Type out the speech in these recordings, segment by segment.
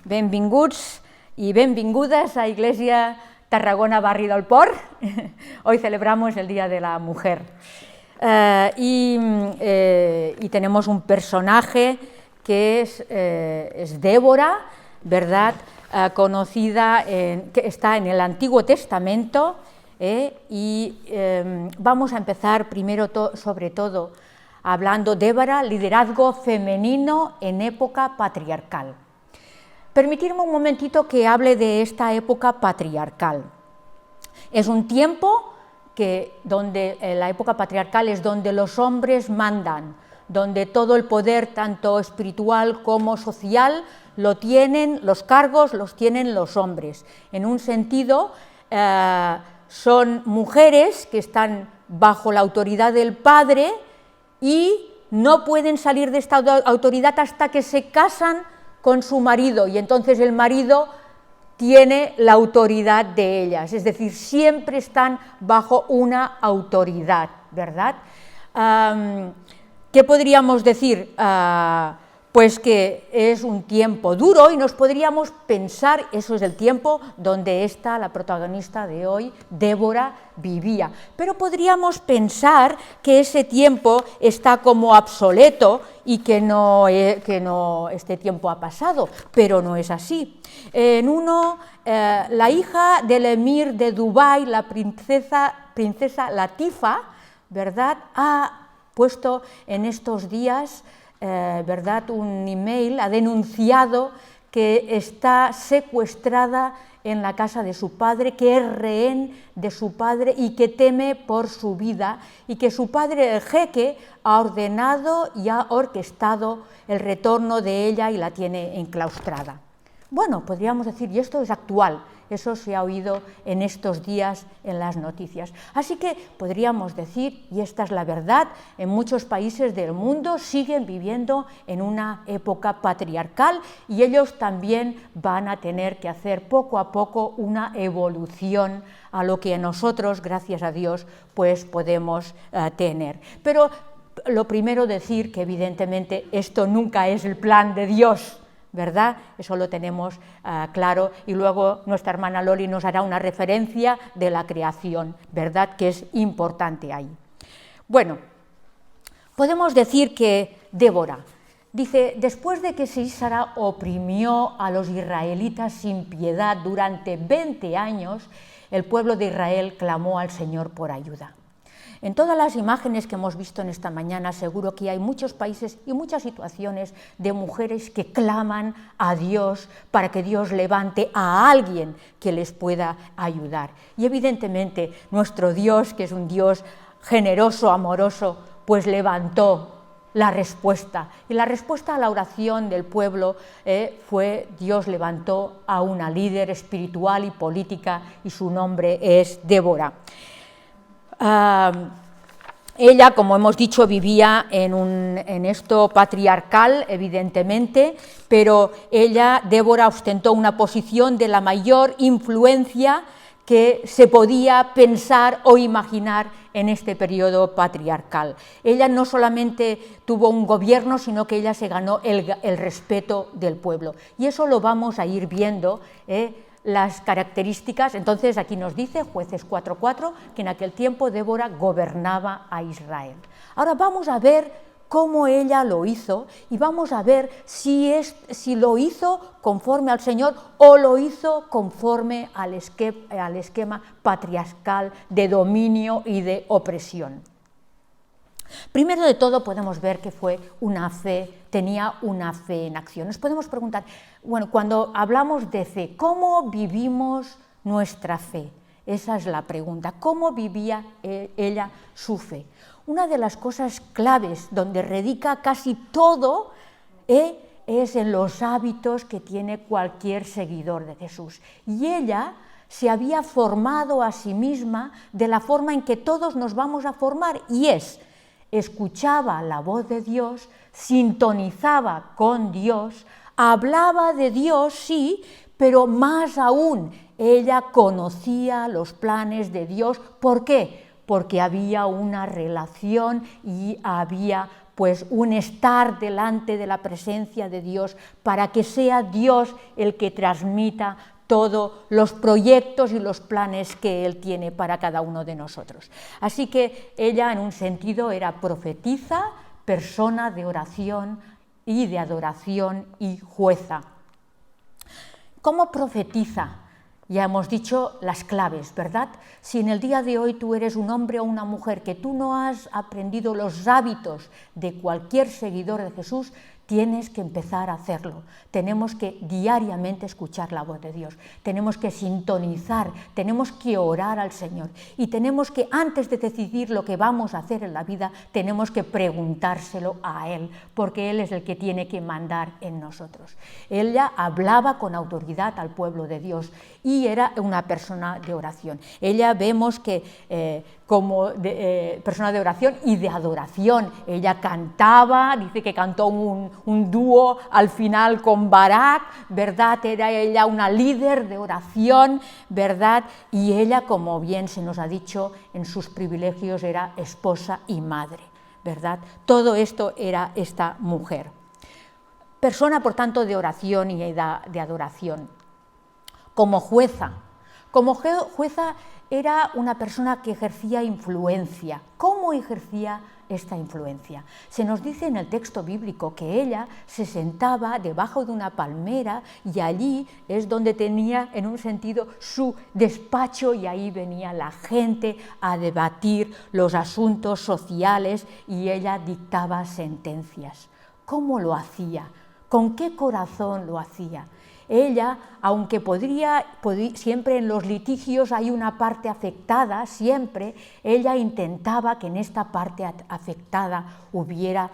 Benvinguts y benvingudas a Iglesia Tarragona Barri del Port. Hoy celebramos el Día de la Mujer. Y tenemos un personaje que es Débora, ¿verdad? Conocida, que está en el Antiguo Testamento, vamos a empezar primero sobre todo hablando de Débora, liderazgo femenino en época patriarcal. Permitidme un momentito que hable de esta época patriarcal. Es un tiempo donde la época patriarcal es donde los hombres mandan, donde todo el poder, tanto espiritual como social, lo tienen, los cargos los tienen los hombres. En un sentido, son mujeres que están bajo la autoridad del padre y no pueden salir de esta autoridad hasta que se casan con su marido, y entonces el marido tiene la autoridad de ellas, es decir, siempre están bajo una autoridad, ¿verdad? ¿Qué podríamos decir? Pues que es un tiempo duro y nos podríamos pensar, eso es el tiempo donde la protagonista de hoy, Débora, vivía. Pero podríamos pensar que ese tiempo está como obsoleto y que este tiempo ha pasado, pero no es así. La hija del emir de Dubái, la princesa Latifa, ¿verdad?, ha puesto en estos días ¿verdad?, un email, ha denunciado que está secuestrada en la casa de su padre, que es rehén de su padre y que teme por su vida, y que su padre, el jeque, ha ordenado y ha orquestado el retorno de ella y la tiene enclaustrada. Bueno, podríamos decir, y esto es actual, eso se ha oído en estos días en las noticias. Así que podríamos decir, y esta es la verdad, en muchos países del mundo siguen viviendo en una época patriarcal y ellos también van a tener que hacer poco a poco una evolución a lo que nosotros, gracias a Dios, pues podemos tener. Pero lo primero decir que evidentemente esto nunca es el plan de Dios, ¿verdad? Eso lo tenemos claro, y luego nuestra hermana Loli nos hará una referencia de la creación, ¿verdad?, que es importante ahí. Bueno, podemos decir que Débora dice: después de que Sísara oprimió a los israelitas sin piedad durante 20 años, el pueblo de Israel clamó al Señor por ayuda. En todas las imágenes que hemos visto en esta mañana, seguro que hay muchos países y muchas situaciones de mujeres que claman a Dios para que Dios levante a alguien que les pueda ayudar. Y evidentemente nuestro Dios, que es un Dios generoso, amoroso, pues levantó la respuesta. Y la respuesta a la oración del pueblo fue: Dios levantó a una líder espiritual y política, y su nombre es Débora. Ella, como hemos dicho, vivía en esto patriarcal, evidentemente, pero Débora, ostentó una posición de la mayor influencia que se podía pensar o imaginar en este periodo patriarcal. Ella no solamente tuvo un gobierno, sino que ella se ganó el respeto del pueblo. Y eso lo vamos a ir viendo, las características. Entonces aquí nos dice Jueces 4:4 que en aquel tiempo Débora gobernaba a Israel. Ahora vamos a ver cómo ella lo hizo y vamos a ver si lo hizo conforme al Señor o lo hizo conforme al esquema patriarcal de dominio y de opresión. Primero de todo podemos ver que tenía una fe en acción. Nos podemos preguntar, bueno, cuando hablamos de fe, ¿cómo vivimos nuestra fe? Esa es la pregunta. ¿Cómo vivía ella su fe? Una de las cosas claves donde radica casi todo es en los hábitos que tiene cualquier seguidor de Jesús. Y ella se había formado a sí misma de la forma en que todos nos vamos a formar, y escuchaba la voz de Dios, sintonizaba con Dios, hablaba de Dios, sí, pero más aún, ella conocía los planes de Dios. ¿Por qué? Porque había una relación y había pues un estar delante de la presencia de Dios para que sea Dios el que transmita todos los proyectos y los planes que Él tiene para cada uno de nosotros. Así que ella, en un sentido, era profetisa, persona de oración y de adoración y jueza. ¿Cómo profetiza? Ya hemos dicho las claves, ¿verdad? Si en el día de hoy tú eres un hombre o una mujer que tú no has aprendido los hábitos de cualquier seguidor de Jesús, tienes que empezar a hacerlo. Tenemos que diariamente escuchar la voz de Dios, tenemos que sintonizar, tenemos que orar al Señor y tenemos que, antes de decidir lo que vamos a hacer en la vida, tenemos que preguntárselo a Él, porque Él es el que tiene que mandar en nosotros. Ella hablaba con autoridad al pueblo de Dios y era una persona de oración. Ella vemos que como persona de oración y de adoración. Ella cantaba, dice que cantó un dúo al final con Barak, ¿verdad? Era ella una líder de oración, ¿verdad? Y ella, como bien se nos ha dicho, en sus privilegios era esposa y madre, ¿verdad? Todo esto era esta mujer. Persona, por tanto, de oración y de adoración. Como jueza era una persona que ejercía influencia. ¿Cómo ejercía esta influencia? Se nos dice en el texto bíblico que ella se sentaba debajo de una palmera y allí es donde tenía, en un sentido, su despacho y ahí venía la gente a debatir los asuntos sociales y ella dictaba sentencias. ¿Cómo lo hacía? ¿Con qué corazón lo hacía? Ella, aunque siempre en los litigios hay una parte afectada, siempre, ella intentaba que en esta parte afectada hubiera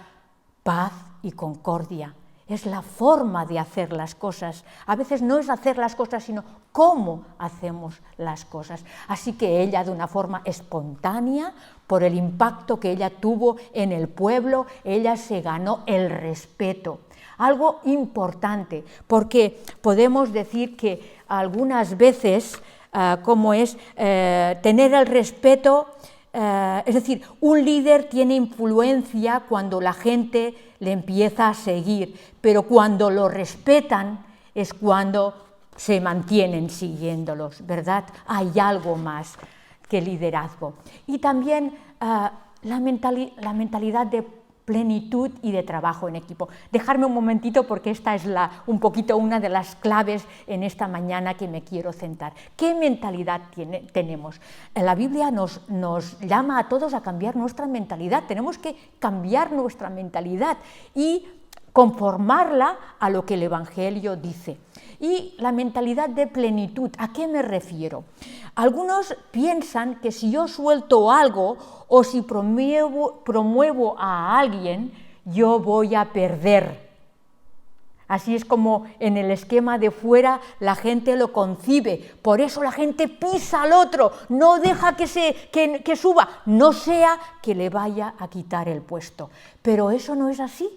paz y concordia. Es la forma de hacer las cosas. A veces no es hacer las cosas, sino cómo hacemos las cosas. Así que ella, de una forma espontánea, por el impacto que ella tuvo en el pueblo, ella se ganó el respeto. Algo importante, porque podemos decir que algunas veces, como es tener el respeto, es decir, un líder tiene influencia cuando la gente le empieza a seguir, pero cuando lo respetan es cuando se mantienen siguiéndolos, ¿verdad? Hay algo más que liderazgo. Y también la mentalidad de plenitud y de trabajo en equipo. Dejarme un momentito porque esta es un poquito una de las claves en esta mañana que me quiero centrar. ¿Qué mentalidad tenemos? La Biblia nos llama a todos a cambiar nuestra mentalidad. Tenemos que cambiar nuestra mentalidad y conformarla a lo que el Evangelio dice. Y la mentalidad de plenitud, ¿a qué me refiero? Algunos piensan que si yo suelto algo o si promuevo a alguien, yo voy a perder. Así es como en el esquema de fuera la gente lo concibe. Por eso la gente pisa al otro, no deja que suba, no sea que le vaya a quitar el puesto. Pero eso no es así.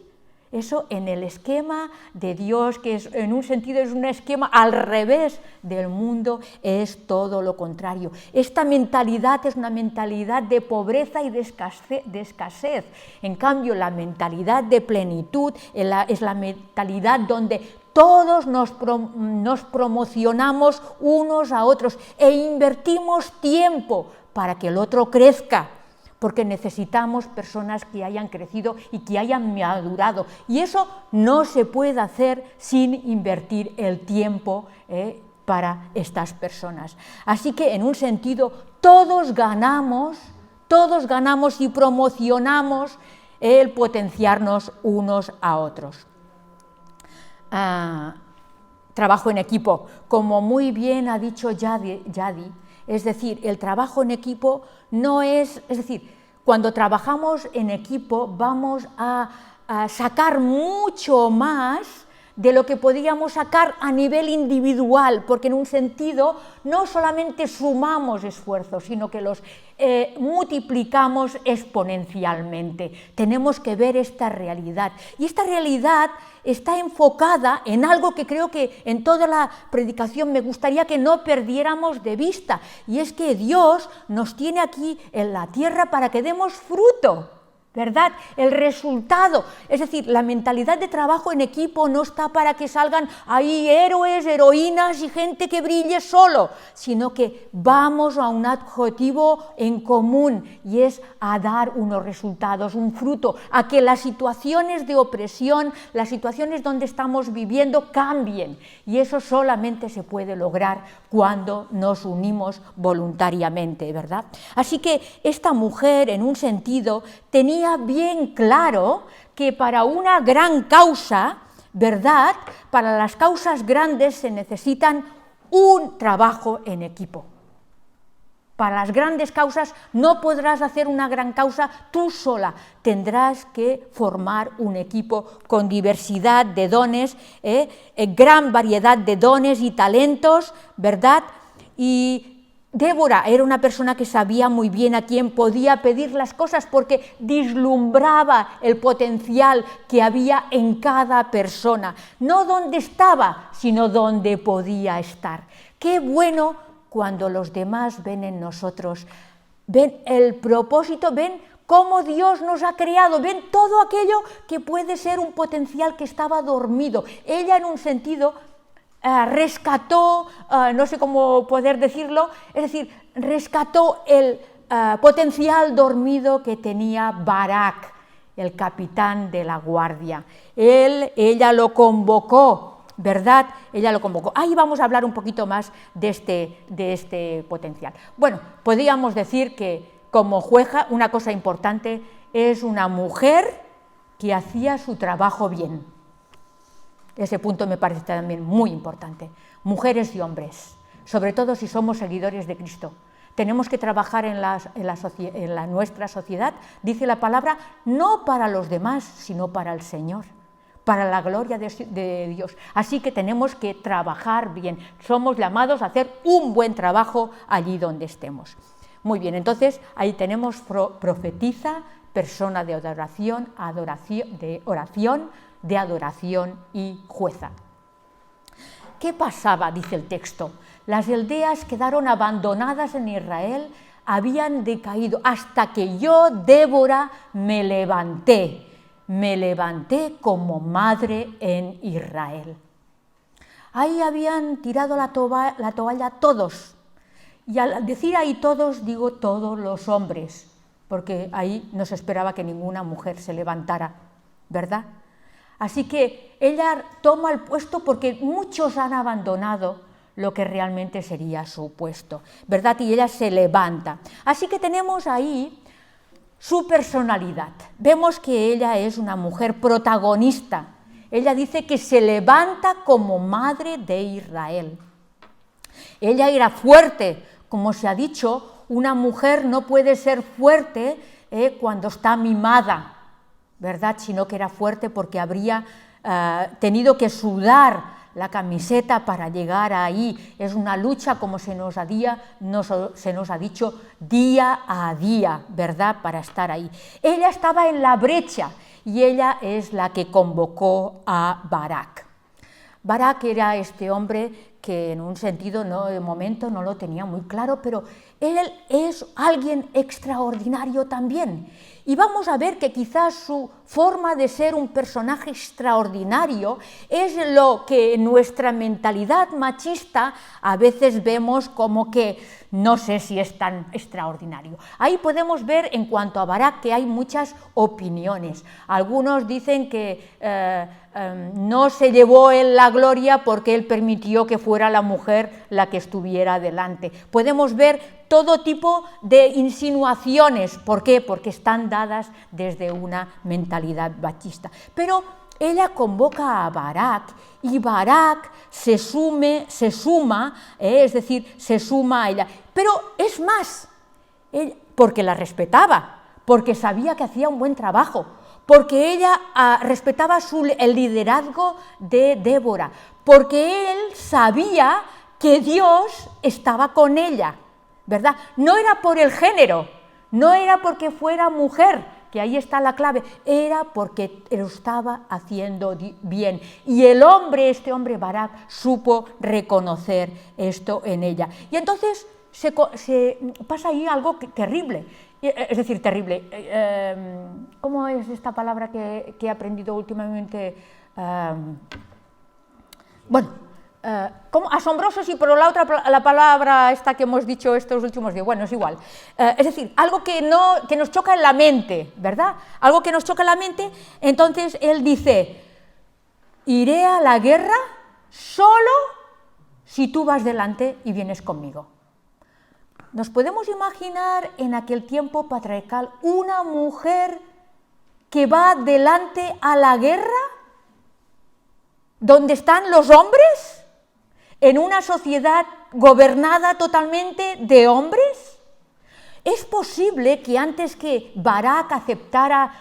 Eso en el esquema de Dios, que es, en un sentido es un esquema al revés del mundo, es todo lo contrario. Esta mentalidad es una mentalidad de pobreza y de escasez. En cambio, la mentalidad de plenitud es la mentalidad donde todos nos promocionamos unos a otros e invertimos tiempo para que el otro crezca, porque necesitamos personas que hayan crecido y que hayan madurado. Y eso no se puede hacer sin invertir el tiempo para estas personas. Así que, en un sentido, todos ganamos y promocionamos el potenciarnos unos a otros. Trabajo en equipo, como muy bien ha dicho Yadi, es decir, el trabajo en equipo no es decir, cuando trabajamos en equipo vamos a sacar mucho más de lo que podríamos sacar a nivel individual, porque en un sentido no solamente sumamos esfuerzos, sino que los multiplicamos exponencialmente. Tenemos que ver esta realidad. Y esta realidad está enfocada en algo que creo que en toda la predicación me gustaría que no perdiéramos de vista, y es que Dios nos tiene aquí en la tierra para que demos fruto. ¿verdad? El resultado, es decir, la mentalidad de trabajo en equipo no está para que salgan ahí héroes, heroínas y gente que brille solo, sino que vamos a un objetivo en común y es a dar unos resultados, un fruto, a que las situaciones de opresión, las situaciones donde estamos viviendo cambien, y eso solamente se puede lograr cuando nos unimos voluntariamente, ¿verdad? Así que esta mujer, en un sentido, tenía bien claro que para una gran causa, ¿verdad?, para las causas grandes se necesitan un trabajo en equipo. Para las grandes causas no podrás hacer una gran causa tú sola, tendrás que formar un equipo con diversidad de dones, gran variedad de dones y talentos, ¿verdad? Y Débora era una persona que sabía muy bien a quién podía pedir las cosas porque vislumbraba el potencial que había en cada persona, no donde estaba, sino donde podía estar. Qué bueno cuando los demás ven en nosotros, ven el propósito, ven cómo Dios nos ha creado, ven todo aquello que puede ser un potencial que estaba dormido. Ella, en un sentido, rescató, no sé cómo poder decirlo, es decir, rescató el potencial dormido que tenía Barak, el capitán de la guardia. Ella lo convocó, ¿verdad? Ella lo convocó. Ahí vamos a hablar un poquito más de este potencial. Bueno, podríamos decir que como jueza, una cosa importante, es una mujer que hacía su trabajo bien. Ese punto me parece también muy importante. Mujeres y hombres, sobre todo si somos seguidores de Cristo, tenemos que trabajar en nuestra sociedad, dice la palabra, no para los demás, sino para el Señor, para la gloria de Dios. Así que tenemos que trabajar bien, somos llamados a hacer un buen trabajo allí donde estemos. Muy bien, entonces ahí tenemos profetiza, persona de oración, de adoración y jueza. ¿Qué pasaba? Dice el texto. Las aldeas quedaron abandonadas en Israel, habían decaído, hasta que yo, Débora, me levanté como madre en Israel. Ahí habían tirado la toalla todos, y al decir ahí todos, digo todos los hombres, porque ahí no se esperaba que ninguna mujer se levantara, ¿verdad? Así que ella toma el puesto porque muchos han abandonado lo que realmente sería su puesto, ¿verdad? Y ella se levanta. Así que tenemos ahí su personalidad. Vemos que ella es una mujer protagonista. Ella dice que se levanta como madre de Israel. Ella era fuerte, como se ha dicho, una mujer no puede ser fuerte cuando está mimada, ¿verdad? Sino que era fuerte porque habría tenido que sudar la camiseta para llegar ahí. Es una lucha, como se nos ha dicho, día a día, ¿verdad?, para estar ahí. Ella estaba en la brecha y ella es la que convocó a Barak. Barak era este hombre que en un sentido, de momento no lo tenía muy claro, pero él es alguien extraordinario también. Y vamos a ver que quizás su forma de ser un personaje extraordinario es lo que en nuestra mentalidad machista a veces vemos como que no sé si es tan extraordinario. Ahí podemos ver en cuanto a Barak que hay muchas opiniones. Algunos dicen que no se llevó él la gloria porque él permitió que fuera la mujer la que estuviera delante. Podemos ver todo tipo de insinuaciones. ¿Por qué? Porque están dadas desde una mentalidad machista. Pero ella convoca a Barak y Barak se suma a ella. Pero es más, porque la respetaba, porque sabía que hacía un buen trabajo, porque ella respetaba el liderazgo de Débora, porque él sabía que Dios estaba con ella, ¿verdad? No era por el género, no era porque fuera mujer, que ahí está la clave, era porque lo estaba haciendo bien. Y este hombre Barak, supo reconocer esto en ella. Y entonces pasa ahí algo terrible, es decir, terrible. ¿Cómo es esta palabra que he aprendido últimamente? Como asombroso, sí, pero la palabra esta que hemos dicho estos últimos días, bueno, es igual. Es decir, algo que nos choca en la mente, ¿verdad? Algo que nos choca en la mente. Entonces él dice, iré a la guerra solo si tú vas delante y vienes conmigo. ¿Nos podemos imaginar en aquel tiempo patriarcal una mujer que va delante a la guerra donde están los hombres, en una sociedad gobernada totalmente de hombres? ¿Es posible que antes que Barak aceptara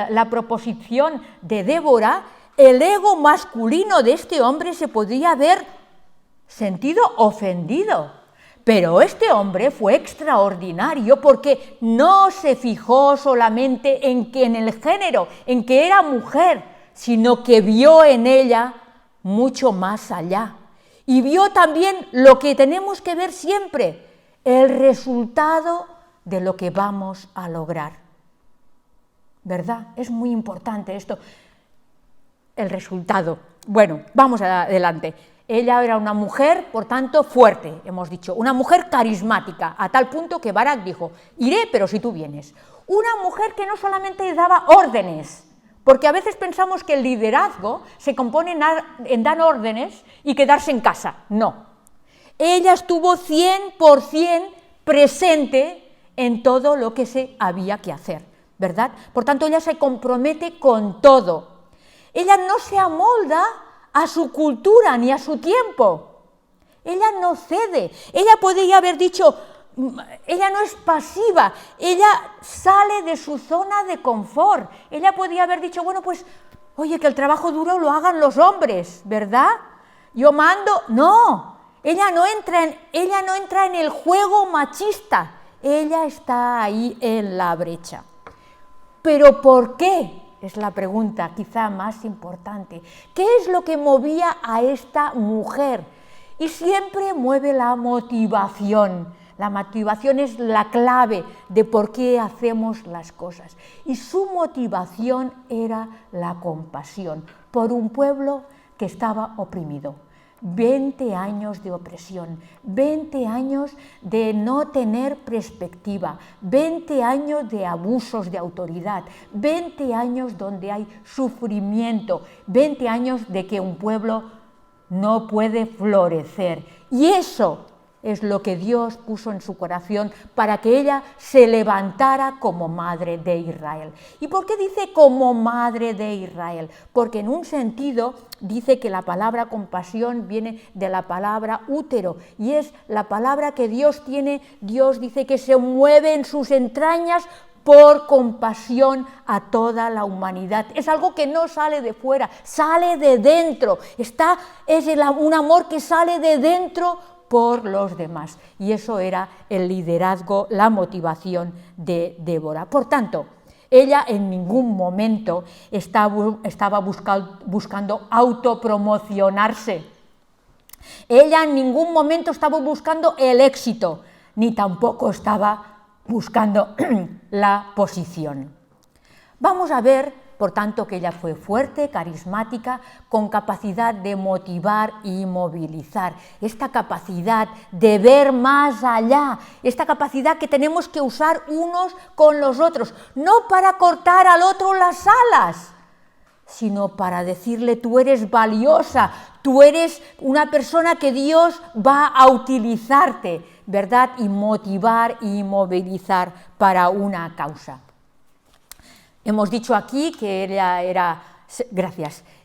la proposición de Débora, el ego masculino de este hombre se podría haber sentido ofendido? Pero este hombre fue extraordinario porque no se fijó solamente en el género, en que era mujer, sino que vio en ella mucho más allá. Y vio también lo que tenemos que ver siempre, el resultado de lo que vamos a lograr. ¿Verdad? Es muy importante esto, el resultado. Bueno, vamos adelante. Ella era una mujer, por tanto, fuerte, hemos dicho, una mujer carismática, a tal punto que Barak dijo, iré, pero si tú vienes. Una mujer que no solamente daba órdenes, porque a veces pensamos que el liderazgo se compone en dar órdenes y quedarse en casa. No. Ella estuvo 100% presente en todo lo que se había que hacer, ¿verdad? Por tanto, ella se compromete con todo. Ella no se amolda a su cultura ni a su tiempo. Ella no cede. Ella podría haber dicho, ella no es pasiva, ella sale de su zona de confort. Ella podría haber dicho, bueno, pues, oye, que el trabajo duro lo hagan los hombres, ¿verdad? Yo mando. No, ella no entra en el juego machista. Ella está ahí en la brecha. ¿Pero por qué? Es la pregunta quizá más importante. ¿Qué es lo que movía a esta mujer? Y siempre mueve la motivación. La motivación es la clave de por qué hacemos las cosas. Y su motivación era la compasión por un pueblo que estaba oprimido. 20 años de opresión, 20 años de no tener perspectiva, 20 años de abusos de autoridad, 20 años donde hay sufrimiento, 20 años de que un pueblo no puede florecer. Y eso es lo que Dios puso en su corazón para que ella se levantara como madre de Israel. ¿Y por qué dice como madre de Israel? Porque en un sentido dice que la palabra compasión viene de la palabra útero y es la palabra que Dios tiene. Dios dice que se mueve en sus entrañas por compasión a toda la humanidad. Es algo que no sale de fuera, sale de dentro. Es un amor que sale de dentro por los demás. Y eso era el liderazgo, la motivación de Débora. Por tanto, ella en ningún momento estaba buscando autopromocionarse. Ella en ningún momento estaba buscando el éxito, ni tampoco estaba buscando la posición. Vamos a ver, por tanto, que ella fue fuerte, carismática, con capacidad de motivar y movilizar. Esta capacidad de ver más allá, esta capacidad que tenemos que usar unos con los otros, no para cortar al otro las alas, sino para decirle, tú eres valiosa, tú eres una persona que Dios va a utilizarte, ¿verdad? Y motivar y movilizar para una causa. Hemos dicho aquí que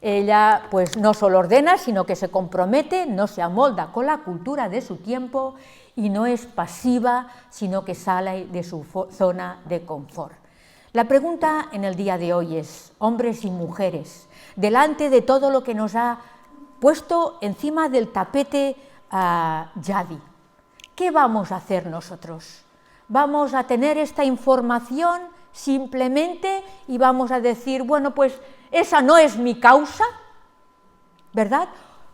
ella pues no solo ordena, sino que se compromete, no se amolda con la cultura de su tiempo y no es pasiva, sino que sale de su zona de confort. La pregunta en el día de hoy es, hombres y mujeres, delante de todo lo que nos ha puesto encima del tapete Yadi, ¿qué vamos a hacer nosotros? ¿Vamos a tener esta información simplemente y vamos a decir, bueno, pues esa no es mi causa, ¿verdad?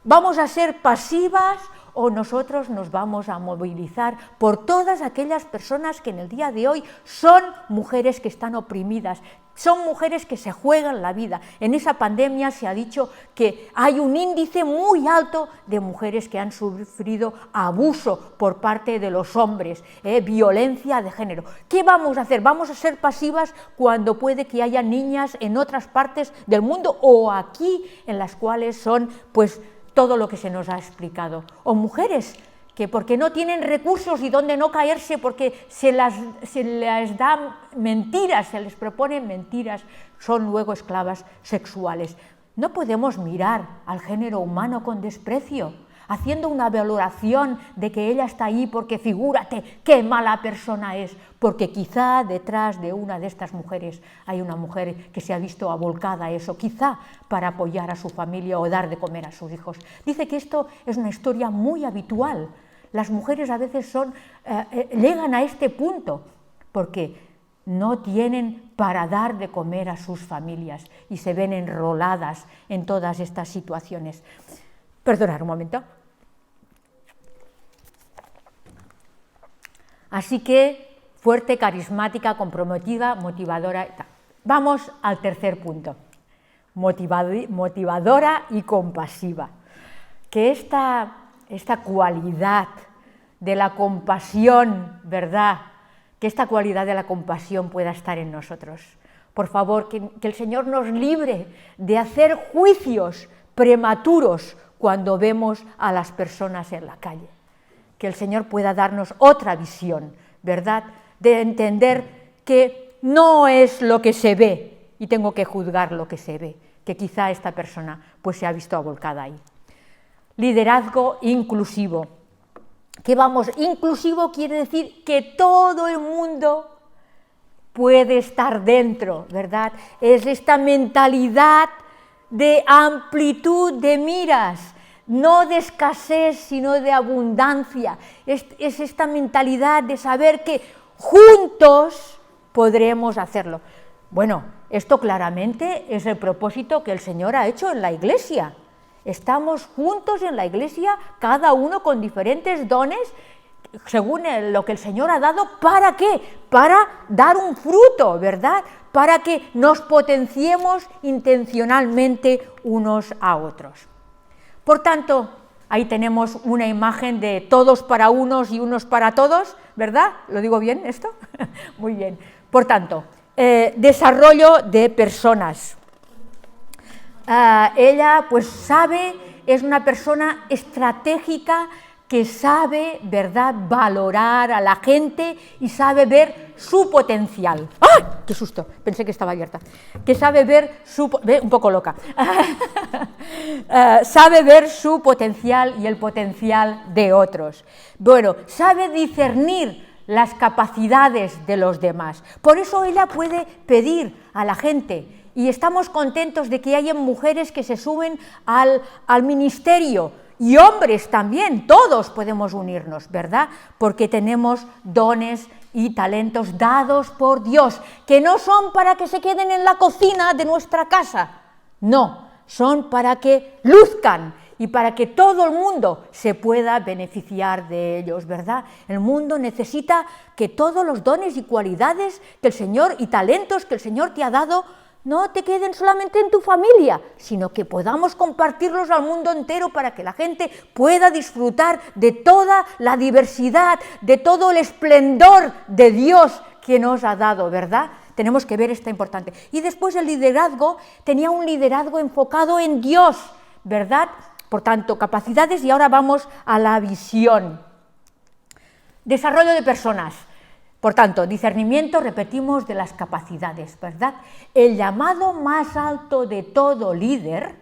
¿Vamos a ser pasivas o nosotros nos vamos a movilizar por todas aquellas personas que en el día de hoy son mujeres que están oprimidas, son mujeres que se juegan la vida. En esa pandemia se ha dicho que hay un índice muy alto de mujeres que han sufrido abuso por parte de los hombres, violencia de género. ¿Qué vamos a hacer? ¿Vamos a ser pasivas cuando puede que haya niñas en otras partes del mundo o aquí en las cuales son pues todo lo que se nos ha explicado? O mujeres que porque no tienen recursos y donde no caerse, porque se les dan mentiras, se les proponen mentiras, son luego esclavas sexuales. No podemos mirar al género humano con desprecio, haciendo una valoración de que ella está ahí porque figúrate qué mala persona es, porque quizá detrás de una de estas mujeres hay una mujer que se ha visto abolcada a eso, quizá para apoyar a su familia o dar de comer a sus hijos. Dice que esto es una historia muy habitual. Las mujeres a veces llegan a este punto porque no tienen para dar de comer a sus familias y se ven enroladas en todas estas situaciones. Perdonad un momento. Así que fuerte, carismática, comprometida, motivadora. Vamos al tercer punto, motivadora y compasiva. Que esta cualidad de la compasión, ¿verdad? Que esta cualidad de la compasión pueda estar en nosotros. Por favor, que el Señor nos libre de hacer juicios prematuros cuando vemos a las personas en la calle. Que el Señor pueda darnos otra visión, ¿verdad? De entender que no es lo que se ve y tengo que juzgar lo que se ve, que quizá esta persona pues se ha visto abolcada ahí. Liderazgo inclusivo. Inclusivo quiere decir que todo el mundo puede estar dentro, ¿verdad? Es esta mentalidad de amplitud de miras, no de escasez, sino de abundancia. Es esta mentalidad de saber que juntos podremos hacerlo. Bueno, esto claramente es el propósito que el Señor ha hecho en la Iglesia. Estamos juntos en la Iglesia, cada uno con diferentes dones, según lo que el Señor ha dado. ¿Para qué? Para dar un fruto, ¿verdad? Para que nos potenciemos intencionalmente unos a otros. Por tanto, ahí tenemos una imagen de todos para unos y unos para todos, ¿verdad? ¿Lo digo bien esto? Muy bien. Por tanto, desarrollo de personas. Ella pues sabe, es una persona estratégica que sabe, ¿verdad?, valorar a la gente y sabe ver su potencial. ¡Ay! ¡Qué susto! Pensé que estaba abierta. Que sabe ver un poco loca. Sabe ver su potencial y el potencial de otros. Bueno, sabe discernir las capacidades de los demás. Por eso ella puede pedir a la gente. Y estamos contentos de que haya mujeres que se sumen al ministerio, y hombres también, todos podemos unirnos, ¿verdad? Porque tenemos dones y talentos dados por Dios, que no son para que se queden en la cocina de nuestra casa, no, son para que luzcan y para que todo el mundo se pueda beneficiar de ellos, ¿verdad? El mundo necesita que todos los dones y cualidades que el Señor y talentos que el Señor te ha dado no te queden solamente en tu familia, sino que podamos compartirlos al mundo entero para que la gente pueda disfrutar de toda la diversidad, de todo el esplendor de Dios que nos ha dado, ¿verdad? Tenemos que ver esto importante. Y después el liderazgo, tenía un liderazgo enfocado en Dios, ¿verdad? Por tanto, capacidades, y ahora vamos a la visión. Desarrollo de personas. Por tanto, discernimiento, repetimos, de las capacidades, ¿verdad? El llamado más alto de todo líder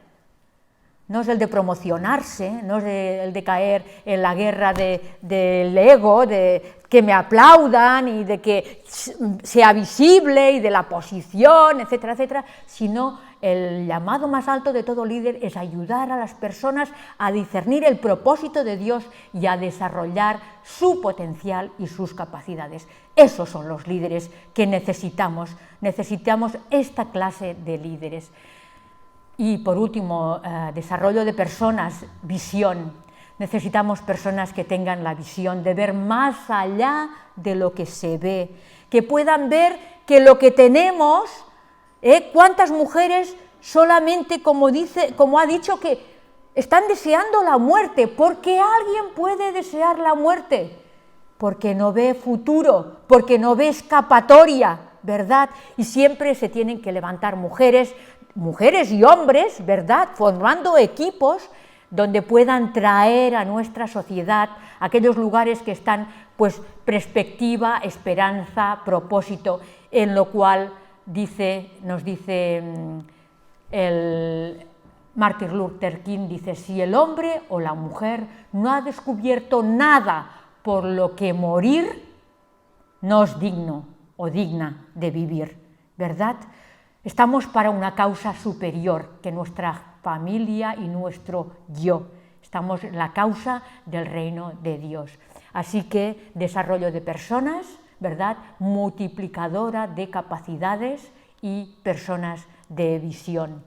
no es el de promocionarse, no es el de caer en la guerra del ego, de que me aplaudan y de que sea visible y de la posición, etcétera, etcétera, sino el llamado más alto de todo líder es ayudar a las personas a discernir el propósito de Dios y a desarrollar su potencial y sus capacidades. Esos son los líderes que necesitamos esta clase de líderes. Y por último, desarrollo de personas, visión. Necesitamos personas que tengan la visión de ver más allá de lo que se ve, que puedan ver que lo que tenemos, cuántas mujeres solamente, como ha dicho, que están deseando la muerte. ¿Por qué alguien puede desear la muerte? Porque no ve futuro, porque no ve escapatoria, ¿verdad? Y siempre se tienen que levantar mujeres y hombres, ¿verdad?, formando equipos donde puedan traer a nuestra sociedad aquellos lugares que están, pues, perspectiva, esperanza, propósito, en lo cual nos dice el Martin Luther King, dice: si el hombre o la mujer no ha descubierto nada por lo que morir, no es digno o digna de vivir, ¿verdad? Estamos para una causa superior que nuestra familia y nuestro yo. Estamos en la causa del reino de Dios. Así que desarrollo de personas, ¿verdad?, multiplicadora de capacidades y personas de visión.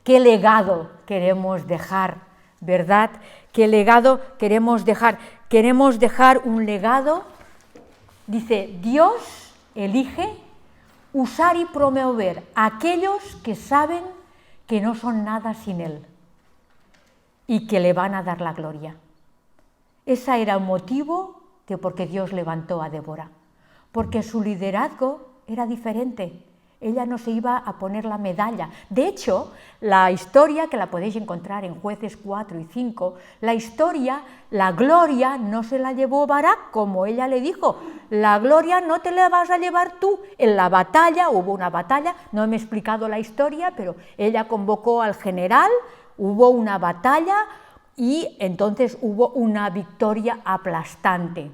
¿Qué legado queremos dejar, verdad? ¿Qué legado queremos dejar? Queremos dejar un legado, dice, Dios elige usar y promover a aquellos que saben que no son nada sin Él y que le van a dar la gloria. Ese era el motivo de por qué Dios levantó a Débora, porque su liderazgo era diferente. Ella no se iba a poner la medalla. De hecho, la historia, que la podéis encontrar en Jueces 4 y 5, la historia, la gloria no se la llevó Barak, como ella le dijo. La gloria no te la vas a llevar tú. En la batalla, hubo una batalla, no me he explicado la historia, pero ella convocó al general, hubo una batalla y entonces hubo una victoria aplastante,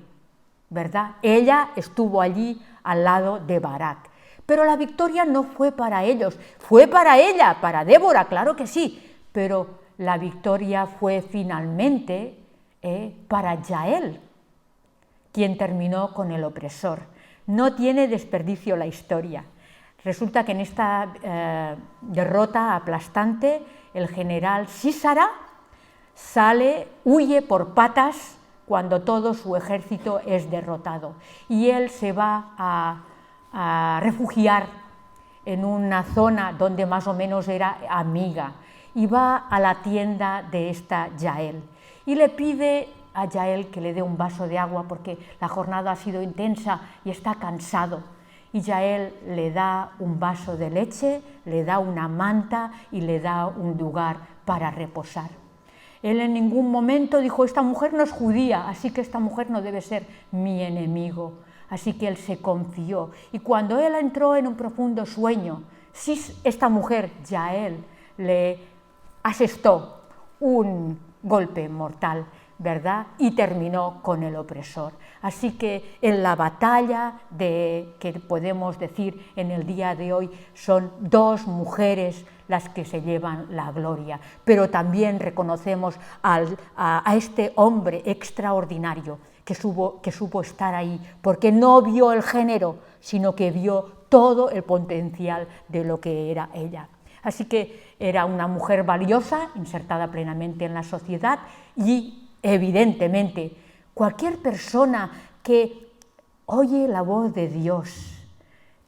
¿verdad? Ella estuvo allí al lado de Barak. Pero la victoria no fue para ellos, fue para ella, para Débora, claro que sí, pero la victoria fue finalmente para Yael, quien terminó con el opresor. No tiene desperdicio la historia. Resulta que en esta derrota aplastante, el general Sísara huye por patas cuando todo su ejército es derrotado, y él se va a refugiar en una zona donde más o menos era amiga, y va a la tienda de esta Yael y le pide a Yael que le dé un vaso de agua porque la jornada ha sido intensa y está cansado, y Yael le da un vaso de leche, le da una manta y le da un lugar para reposar. Él en ningún momento dijo: esta mujer no es judía, así que esta mujer no debe ser mi enemigo. Así que él se confió, y cuando él entró en un profundo sueño, esta mujer, Yael, le asestó un golpe mortal, ¿verdad?, y terminó con el opresor. Así que en la batalla que podemos decir en el día de hoy, son dos mujeres las que se llevan la gloria, pero también reconocemos a este hombre extraordinario que supo estar ahí, porque no vio el género, sino que vio todo el potencial de lo que era ella. Así que era una mujer valiosa, insertada plenamente en la sociedad, y evidentemente cualquier persona que oye la voz de Dios,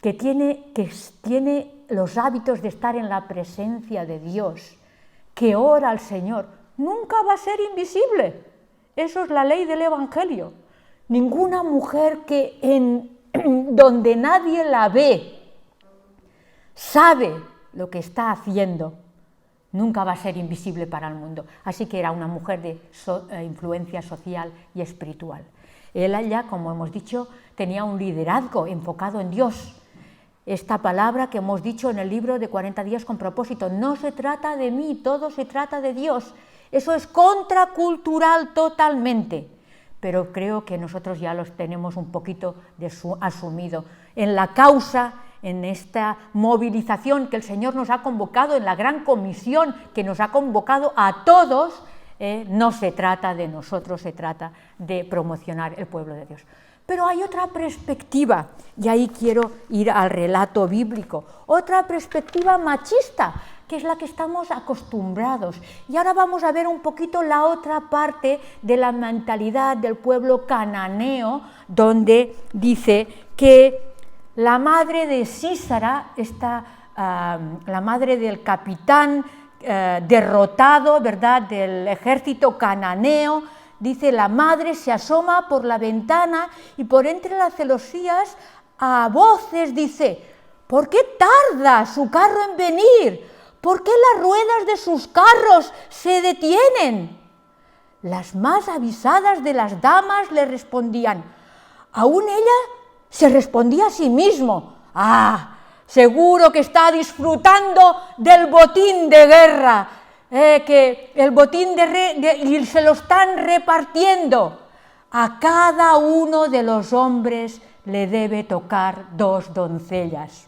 que tiene los hábitos de estar en la presencia de Dios, que ora al Señor, nunca va a ser invisible. Eso es la ley del Evangelio. Ninguna mujer que donde nadie la ve sabe lo que está haciendo, nunca va a ser invisible para el mundo. Así que era una mujer de influencia social y espiritual. Ella, como hemos dicho, tenía un liderazgo enfocado en Dios. Esta palabra que hemos dicho en el libro de 40 días con propósito: no se trata de mí, todo se trata de Dios. Eso es contracultural totalmente, pero creo que nosotros ya los tenemos un poquito asumido en la causa, en esta movilización que el Señor nos ha convocado, en la gran comisión que nos ha convocado a todos. No se trata de nosotros, se trata de promocionar el pueblo de Dios. Pero hay otra perspectiva, y ahí quiero ir al relato bíblico, otra perspectiva machista, que es la que estamos acostumbrados. Y ahora vamos a ver un poquito la otra parte de la mentalidad del pueblo cananeo, donde dice que la madre de Sísara, la madre del capitán derrotado, ¿verdad?, del ejército cananeo, dice, la madre se asoma por la ventana y por entre las celosías a voces dice, ¿por qué tarda su carro en venir? ¿Por qué las ruedas de sus carros se detienen? Las más avisadas de las damas le respondían. Aún ella se respondía a sí mismo. ¡Ah! Seguro que está disfrutando del botín de guerra, que el botín y se lo están repartiendo. A cada uno de los hombres le debe tocar 2 doncellas.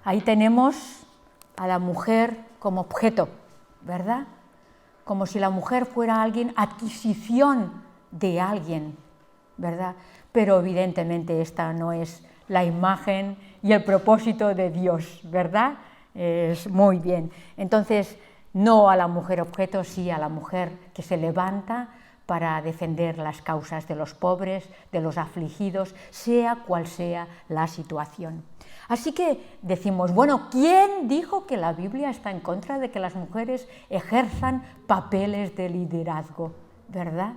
Ahí tenemos a la mujer como objeto, ¿verdad? Como si la mujer fuera alguien, adquisición de alguien, ¿verdad? Pero evidentemente esta no es la imagen y el propósito de Dios, ¿verdad? Es muy bien. Entonces, no a la mujer objeto, sí a la mujer que se levanta para defender las causas de los pobres, de los afligidos, sea cual sea la situación. Así que decimos, bueno, ¿quién dijo que la Biblia está en contra de que las mujeres ejerzan papeles de liderazgo? ¿Verdad?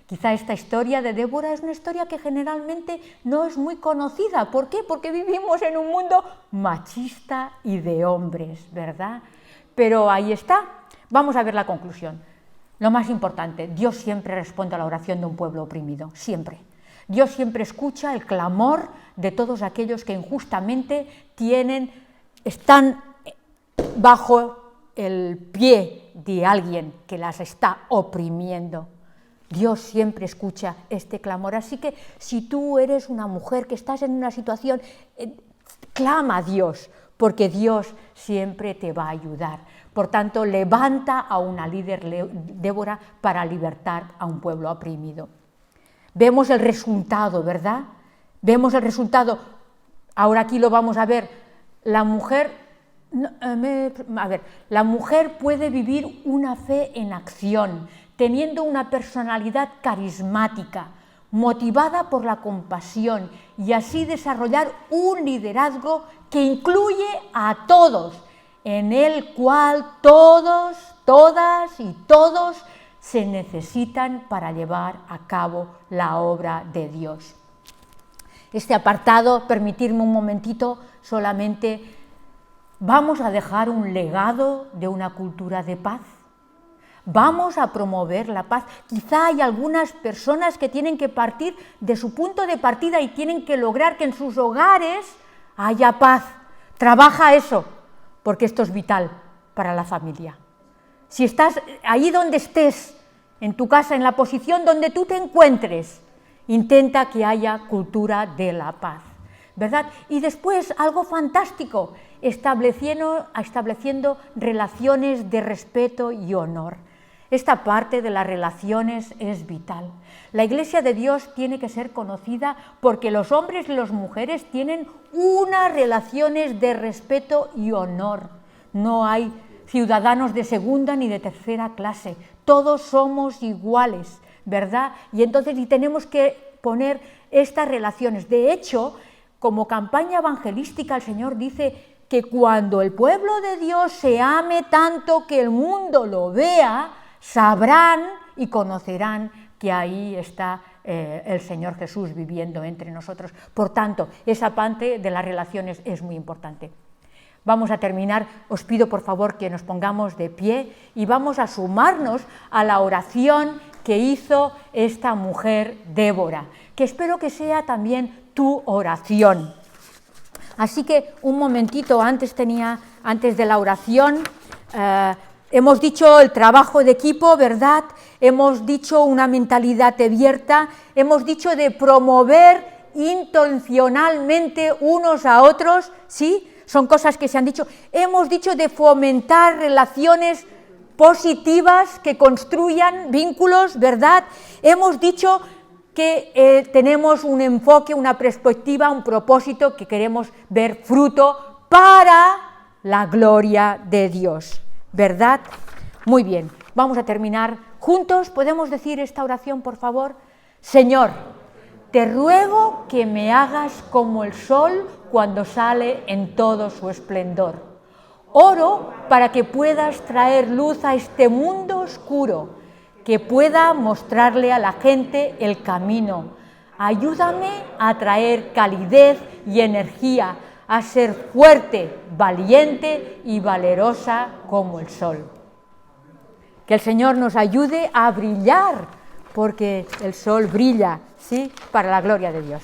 Quizá esta historia de Débora es una historia que generalmente no es muy conocida. ¿Por qué? Porque vivimos en un mundo machista y de hombres, ¿verdad? Pero ahí está. Vamos a ver la conclusión. Lo más importante, Dios siempre responde a la oración de un pueblo oprimido, siempre. Dios siempre escucha el clamor de todos aquellos que injustamente están bajo el pie de alguien que las está oprimiendo. Dios siempre escucha este clamor. Así que si tú eres una mujer que estás en una situación, clama a Dios, porque Dios siempre te va a ayudar. Por tanto, levanta a una líder Débora para libertar a un pueblo oprimido. Vemos el resultado, ¿verdad? Vemos el resultado. Ahora aquí lo vamos a ver. La mujer puede vivir una fe en acción, teniendo una personalidad carismática, motivada por la compasión y así desarrollar un liderazgo que incluye a todos, en el cual todos, todas y todos se necesitan para llevar a cabo la obra de Dios. Este apartado, permitirme un momentito, solamente vamos a dejar un legado de una cultura de paz. Vamos a promover la paz. Quizá hay algunas personas que tienen que partir de su punto de partida y tienen que lograr que en sus hogares haya paz. Trabaja eso, porque esto es vital para la familia. Si estás ahí donde estés, en tu casa, en la posición donde tú te encuentres, intenta que haya cultura de la paz, ¿verdad? Y después, algo fantástico, estableciendo relaciones de respeto y honor. Esta parte de las relaciones es vital. La Iglesia de Dios tiene que ser conocida porque los hombres y las mujeres tienen unas relaciones de respeto y honor. No hay ciudadanos de segunda ni de tercera clase. Todos somos iguales, ¿verdad? Y entonces tenemos que poner estas relaciones. De hecho, como campaña evangelística, el Señor dice que cuando el pueblo de Dios se ame tanto que el mundo lo vea, sabrán y conocerán que ahí está el Señor Jesús viviendo entre nosotros. Por tanto, esa parte de las relaciones es muy importante. Vamos a terminar, os pido por favor que nos pongamos de pie y vamos a sumarnos a la oración que hizo esta mujer Débora, que espero que sea también tu oración. Así que un momentito, antes de la oración, hemos dicho el trabajo de equipo, ¿verdad? Hemos dicho una mentalidad abierta, hemos dicho de promover intencionalmente unos a otros, ¿sí? Son cosas que se han dicho. Hemos dicho de fomentar relaciones positivas que construyan vínculos, ¿verdad? Hemos dicho que tenemos un enfoque, una perspectiva, un propósito que queremos ver fruto para la gloria de Dios, ¿verdad? Muy bien, vamos a terminar juntos. ¿Podemos decir esta oración, por favor? Señor, te ruego que me hagas como el sol cuando sale en todo su esplendor. Oro para que puedas traer luz a este mundo oscuro, que pueda mostrarle a la gente el camino. Ayúdame a traer calidez y energía, a ser fuerte, valiente y valerosa como el sol. Que el Señor nos ayude a brillar, porque el sol brilla, ¿sí?, para la gloria de Dios.